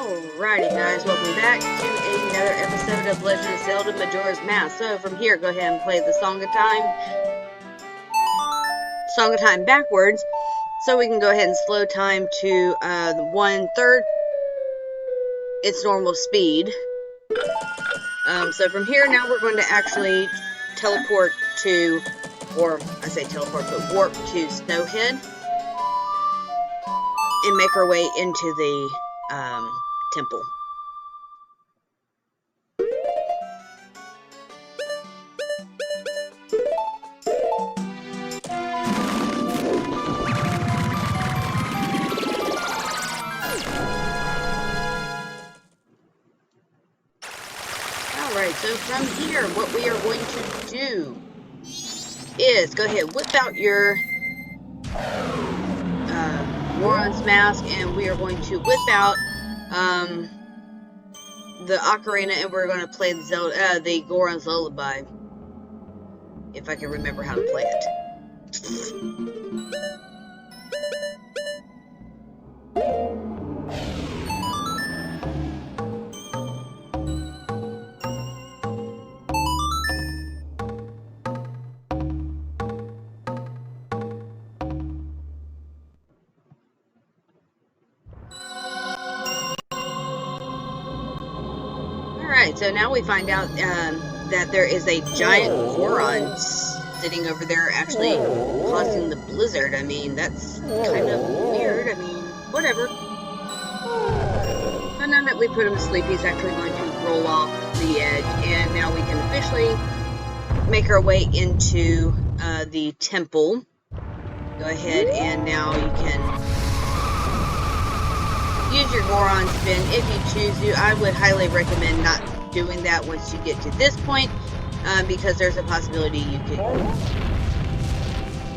Alrighty guys, welcome back to another episode of Legend of Zelda Majora's Mask. So from here, go ahead and play the Song of Time backwards, so we can go ahead and slow time to 1/3 its normal speed. So from here, now we're going to actually teleport to, or I say teleport, but warp to Snowhead, and make our way into the temple. Alright, so from here, what we are going to do is go ahead, whip out your Goron's mask, and we are going to whip out the ocarina, and we're going to play the Goron's lullaby, if I can remember how to play it. Alright, so now we find out that there is a giant Goron sitting over there actually causing the blizzard. I mean, that's kind of weird. I mean, whatever. But now that we put him to sleep, he's actually going to roll off the edge, and now we can officially make our way into the temple. Go ahead, and now you can use your Goron spin if you choose to. I would highly recommend not doing that once you get to this point, because there's a possibility you could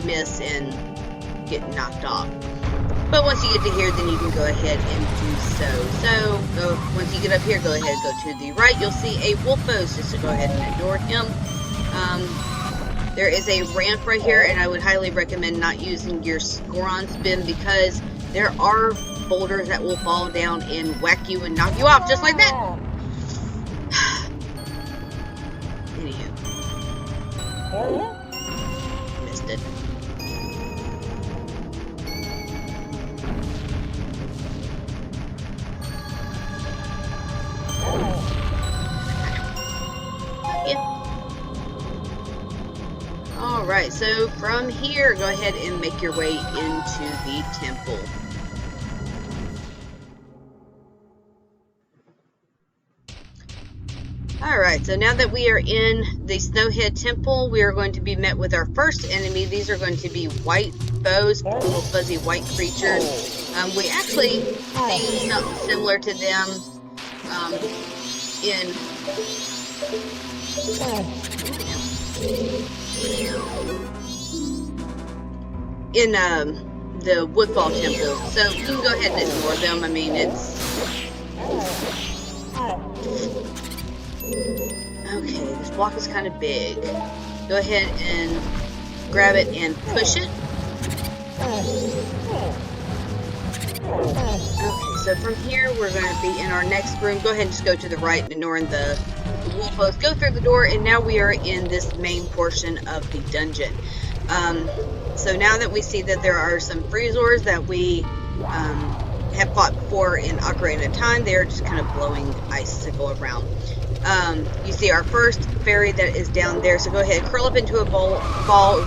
miss and get knocked off. But once you get to here, then you can go ahead and do so. So, once you get up here, go ahead and go to the right. You'll see a Wolfos, just to go ahead and ignore him. There is a ramp right here, and I would highly recommend not using your Goron spin, because there are boulders that will fall down and whack you and knock you off just like that. Anywho, missed it. Yeah. Alright, so from here, go ahead and make your way into the temple. Alright, so now that we are in the Snowhead Temple, we are going to be met with our first enemy. These are going to be white foes, little fuzzy white creatures. We actually see something similar to them in the Woodfall Temple. So you can go ahead and ignore them. I mean, it's... Okay, this block is kind of big. Go ahead and grab it and push it. Okay, so from here we're going to be in our next room. Go ahead and just go to the right, ignoring the Wolfos. Go through the door, and now we are in this main portion of the dungeon. So now that we see that there are some Freezors that we have fought before in Ocarina of Time, they're just kind of blowing icicle around. You see our first fairy that is down there, so go ahead, curl up into a ball,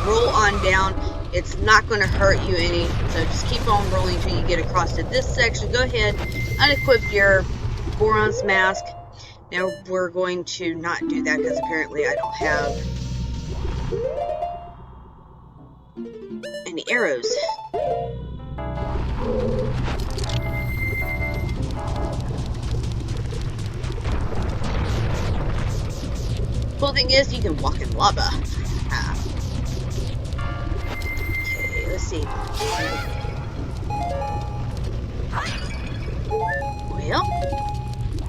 roll on down. It's not going to hurt you any, so just keep on rolling until you get across to this section. Go ahead, unequip your Goron's mask. Now we're going to not do that because apparently I don't have any arrows. Cool thing is, you can walk in lava. Okay, let's see. Well,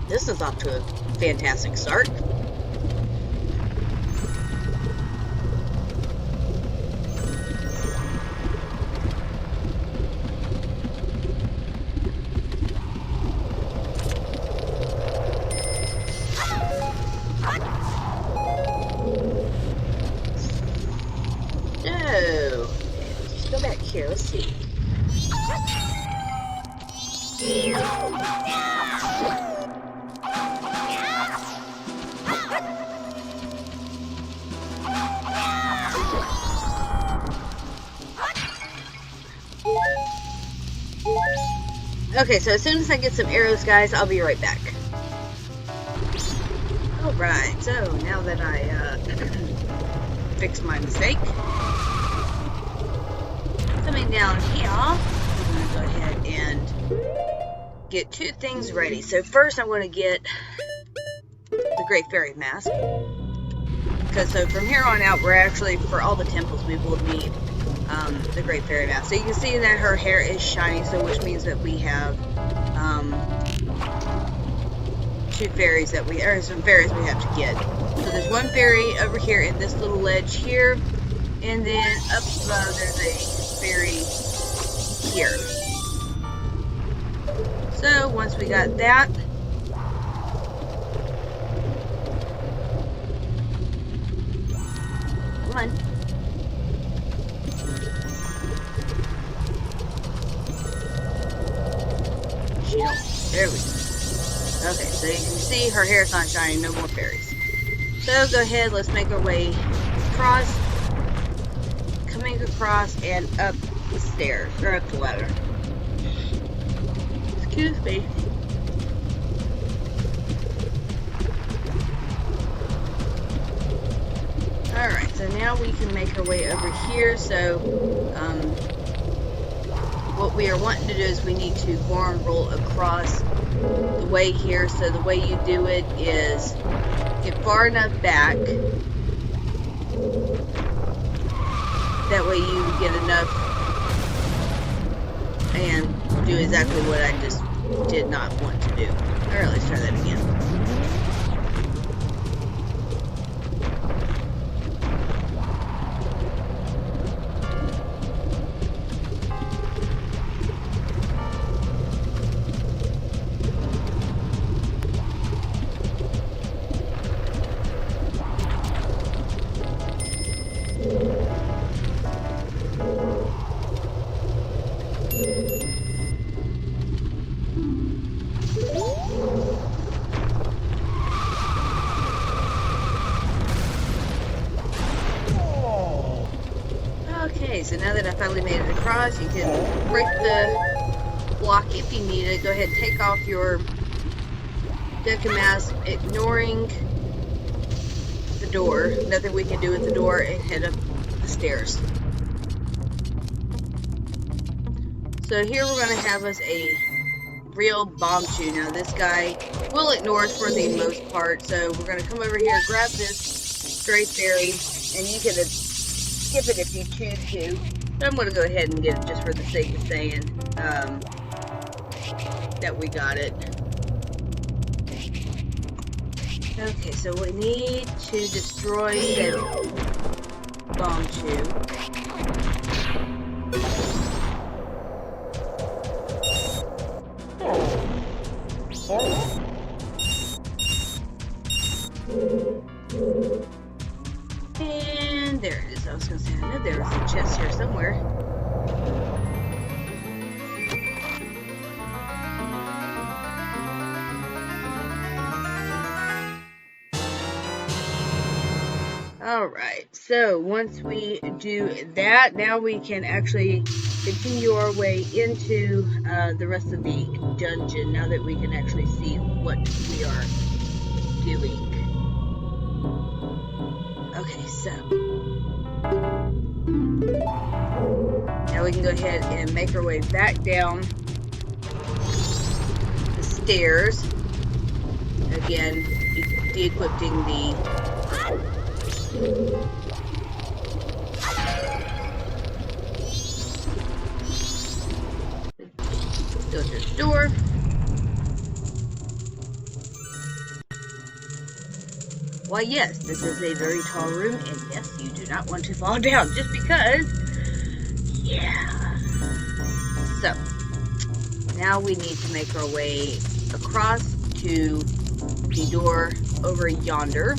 this is off to a fantastic start. Okay, so as soon as I get some arrows, guys, I'll be right back. Alright, so now that I fixed my mistake, coming down here, I'm going to go ahead and get 2 things ready. So first I'm going to get the Great Fairy Mask. Because so from here on out, we're actually, for all the temples, we will need the Great Fairy Mask. So you can see that her hair is shiny, so which means that we have 2 fairies that some fairies we have to get. So there's 1 fairy over here in this little ledge here, and then up above there's a fairy here. So once we got that, come on. There we go. Okay, so you can see her hair's not shiny, no more fairies. So go ahead, let's make our way across, coming across and up the stairs, or up the ladder. Excuse me. Alright, so now we can make our way over here. So, what we are wanting to do is we need to barn roll across the way here. So the way you do it is get far enough back, that way you get enough and do exactly what I just did not want to do. Alright, let's try that again. Okay, so now that I finally made it across, you can break the block if you need it. Go ahead and take off your Deca mask, ignoring the door. Nothing we can do with the door, and head up the stairs. So here we're going to have us a real bomb chew. Now this guy will ignore us for the most part, so we're going to come over here, grab this stray fairy, and you can skip it if you choose to. But I'm going to go ahead and get it just for the sake of saying that we got it. Okay, so we need to destroy the bomb chew. And there it is. I was going to say, I know there was a chest here somewhere. Alright, so once we do that, now we can actually continue our way into the rest of the dungeon, now that we can actually see what we are doing. Okay, so now we can go ahead and make our way back down the stairs. Again, de-equipping the go through the door. Why, yes, this is a very tall room, and yes, you do not want to fall down just because. Yeah. So, now we need to make our way across to the door over yonder.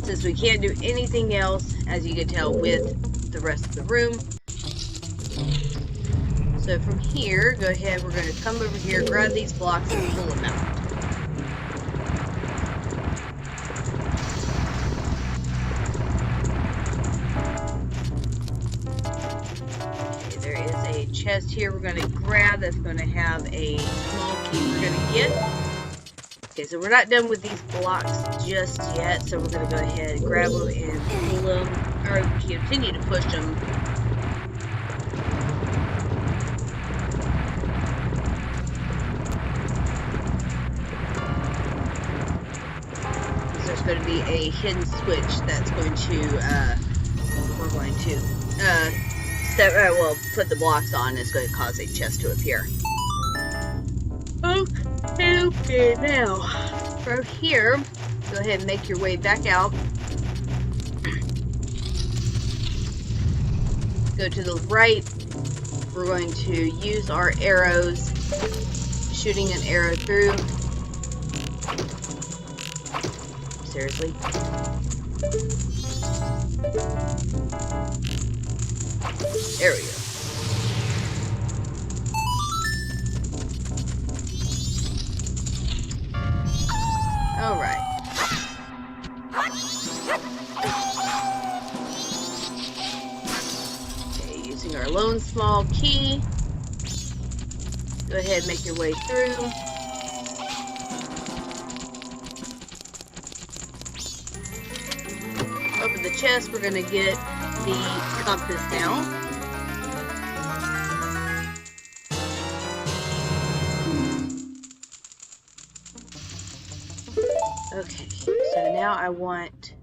Since we can't do anything else, as you can tell, with the rest of the room. So from here, go ahead, we're going to come over here, grab these blocks and pull them out. chest here we're going to grab that's going to have a small key we're going to get. Okay, so we're not done with these blocks just yet, so we're going to go ahead and grab them and pull them, or continue to push them. There's going to be a hidden switch that's going to, we're going to, put the blocks on. It's going to cause a chest to appear. Okay, now, from here, go ahead and make your way back out. Go to the right. We're going to use our arrows, shooting an arrow through. Seriously? There we go. Alright. Okay, using our lone small key. Go ahead and make your way through. Open the chest, we're going to get the compass now. Okay, so now I want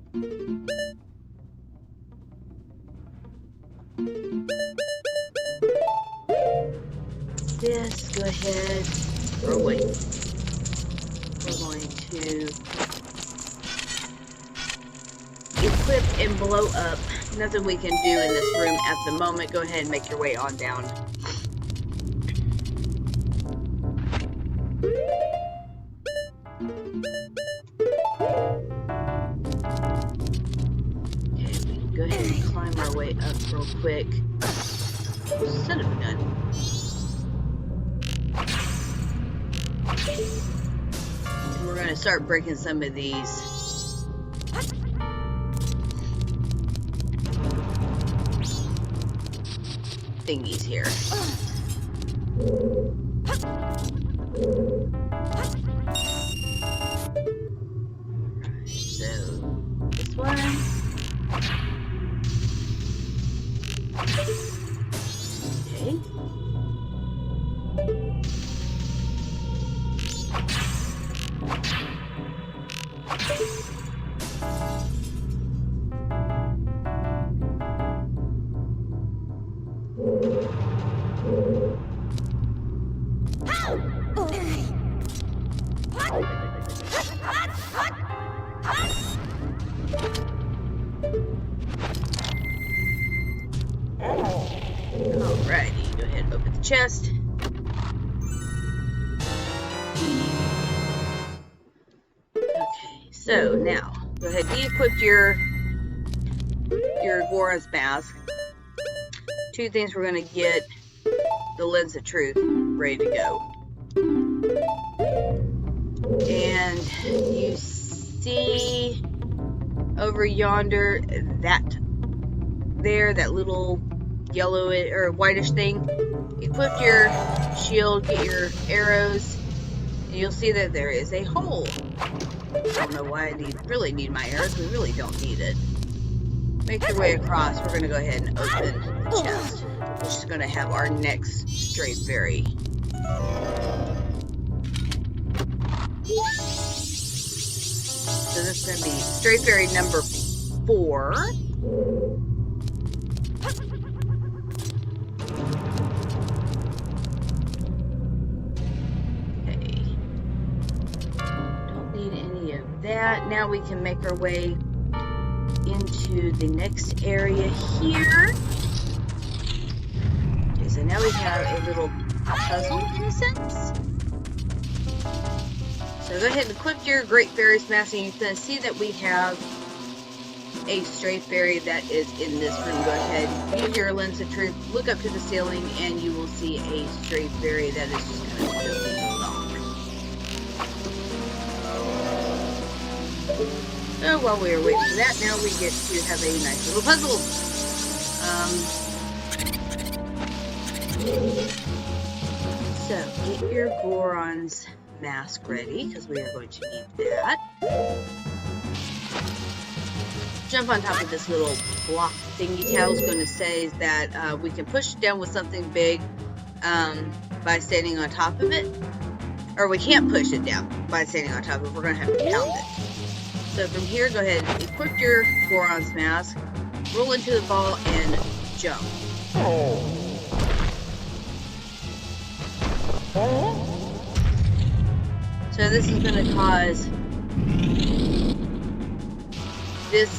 this. Go ahead, or wait. We're going to equip and blow up. Nothing we can do in this room at the moment. Go ahead and make your way on down. Go ahead and climb our way up real quick. Son of a gun. And we're going to start breaking some of these thingies here. Alright, so this one. Okay. Alrighty, go ahead and open the chest. Okay, so now go ahead and de-equip your Gora's mask. Two things we're gonna get: the lens of truth, ready to go. And you see over yonder that little yellow or whitish thing. Equip your shield, get your arrows, and you'll see that there is a hole. I don't know why I really need my arrows. We really don't need it. Make your way across. We're going to go ahead and open the chest, which is going to have our next stray fairy. So this is going to be stray fairy number 4. That. Now we can make our way into the next area here. Okay, so now we have a little puzzle in a sense. So go ahead and equip your Great Fairy's mask, and you can see that we have a stray fairy that is in this room. Go ahead, use your lens of truth, look up to the ceiling, and you will see a stray fairy that is just kind of moving along. So while we are waiting for that, now we get to have a nice little puzzle. So, get your Goron's mask ready, because we are going to need that. Jump on top of this little block thingy. Tail's going to say that we can push it down with something big by standing on top of it. Or we can't push it down by standing on top of it. We're going to have to pound it. So from here, go ahead and equip your Goron's mask, roll into the ball, and jump. So this is going to cause this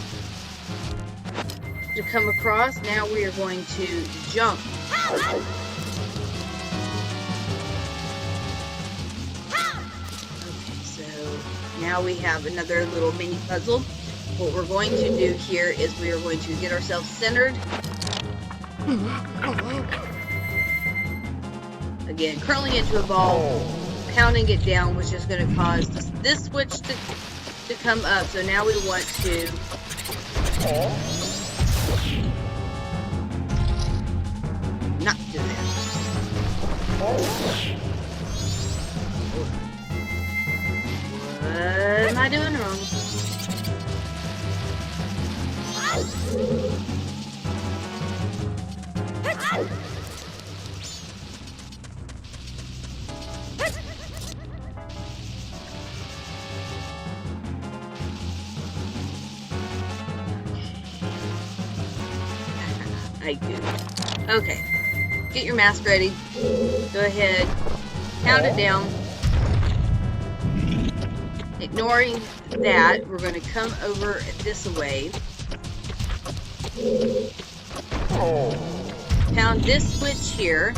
to come across. Now we are going to jump. Now we have another little mini puzzle. What we're going to do here is we are going to get ourselves centered. Again, curling into a ball, pounding it down, which is going to cause this switch to come up. So now we want to not do that. What am I doing wrong? I do. Okay. Get your mask ready. Go ahead. Pound it down. Ignoring that, we're going to come over this way. Pound this switch here.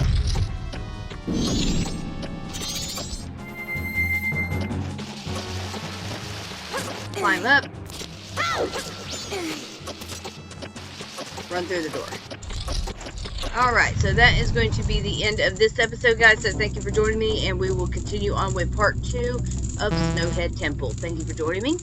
Climb up. Run through the door. Alright, so that is going to be the end of this episode, guys. So thank you for joining me, and we will continue on with part 2 of Snowhead Temple. Thank you for joining me.